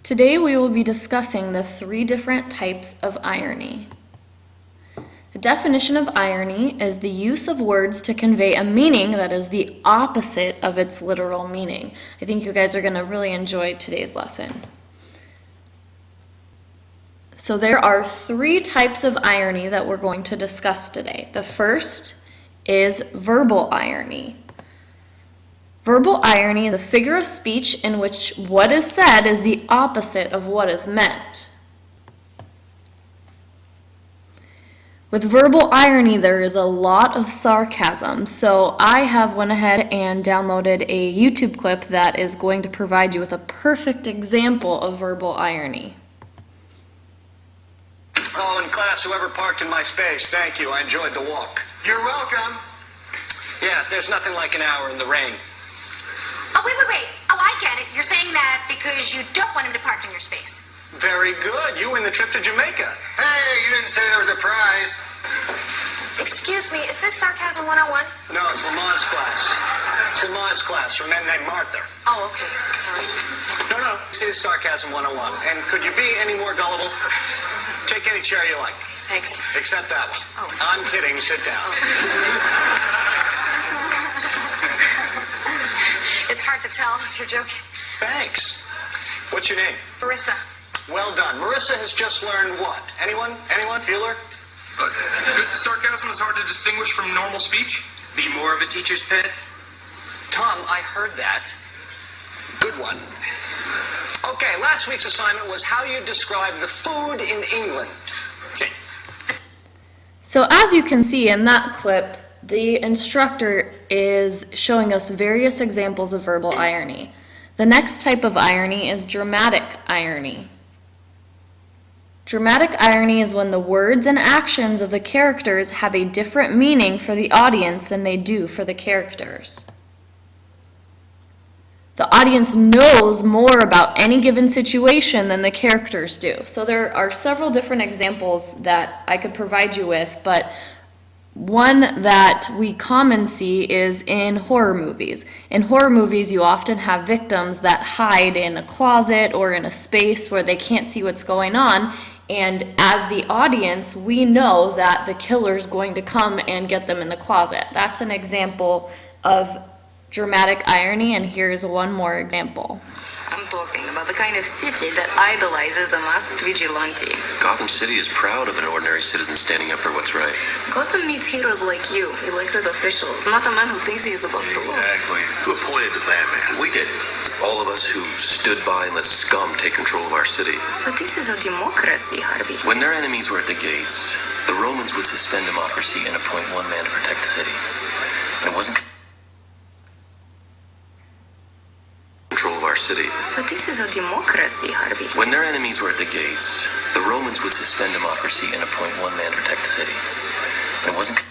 Today we will be discussing the 3 different types of irony. The definition of irony is the use of words to convey a meaning that is the opposite of its literal meaning. I think you guys are going to really enjoy today's lesson. So there are 3 types of irony that we're going to discuss today. The first is verbal irony. Verbal irony is a figure of speech in which what is said is the opposite of what is meant. With verbal irony, there is a lot of sarcasm, so I have went ahead and downloaded a YouTube clip that is going to provide you with a perfect example of verbal irony. Oh, in class, whoever parked in my space, thank you. I enjoyed the walk. You're welcome. Yeah, there's nothing like an hour in the rain. Oh, wait. Oh, I get it. You're saying that because you don't want him to park in your space. Very good. You win the trip to Jamaica. Hey, you didn't say there was a prize. Excuse me, is this Sarcasm 101? No, it's Lamont's class. It's Lamont's class for men named Martha. Oh, okay. All right. No. This is Sarcasm 101. And could you be any more gullible? Take any chair you like. Thanks. Except that one. Oh. I'm kidding. Sit down. It's hard to tell if you're joking. Thanks. What's your name? Marissa. Well done. Marissa has just learned what? Anyone? Bueller? Good sarcasm is hard to distinguish from normal speech. Be more of a teacher's pet. Tom, I heard that. Good one. Okay, last week's assignment was how you describe the food in England. Okay. So as you can see in that clip, the instructor is showing us various examples of verbal irony. The next type of irony is dramatic irony. Dramatic irony is when the words and actions of the characters have a different meaning for the audience than they do for the characters. The audience knows more about any given situation than the characters do. So there are several different examples that I could provide you with, but one that we commonly see is in horror movies. In horror movies, you often have victims that hide in a closet or in a space where they can't see what's going on, and as the audience, we know that the killer's going to come and get them in the closet. That's an example of dramatic irony, and here's one more example. I'm talking about the kind of city that idolizes a masked vigilante. Gotham City is proud of an ordinary citizen standing up for what's right. Gotham needs heroes like you, elected officials, not a man who thinks he is above the law. Exactly. Who appointed the Batman? We did. All of us who stood by and let scum take control of our city. But this is a democracy, Harvey. When their enemies were at the gates, the Romans would suspend democracy and appoint one man to protect the city. And it wasn't control of our city. But this is a democracy, Harvey. When their enemies were at the gates, the Romans would suspend democracy and appoint one man to protect the city. And it wasn't.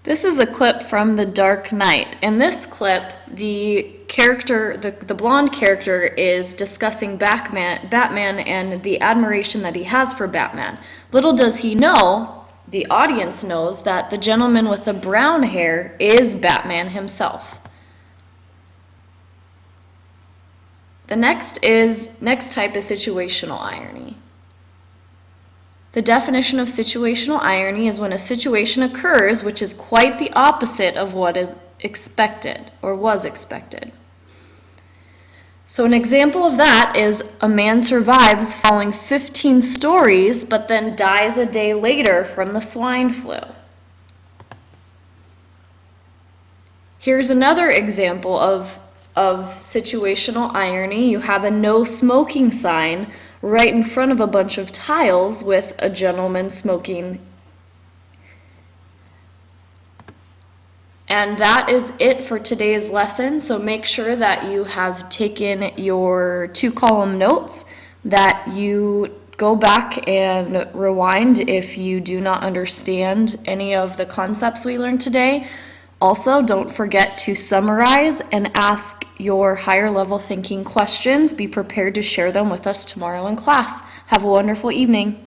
This is a clip from The Dark Knight. In this clip, the character, the blonde character, is discussing Batman and the admiration that he has for Batman. Little does he know, the audience knows, that the gentleman with the brown hair is Batman himself. The next type is situational irony. The definition of situational irony is when a situation occurs which is quite the opposite of what is expected or was expected. So an example of that is a man survives falling 15 stories but then dies a day later from the swine flu. Here's another example of situational irony. You have a no smoking sign right in front of a bunch of tiles with a gentleman smoking. And that is it for today's lesson. So make sure that you have taken your 2-column notes, that you go back and rewind if you do not understand any of the concepts we learned today. Also, don't forget to summarize and ask your higher level thinking questions. Be prepared to share them with us tomorrow in class. Have a wonderful evening.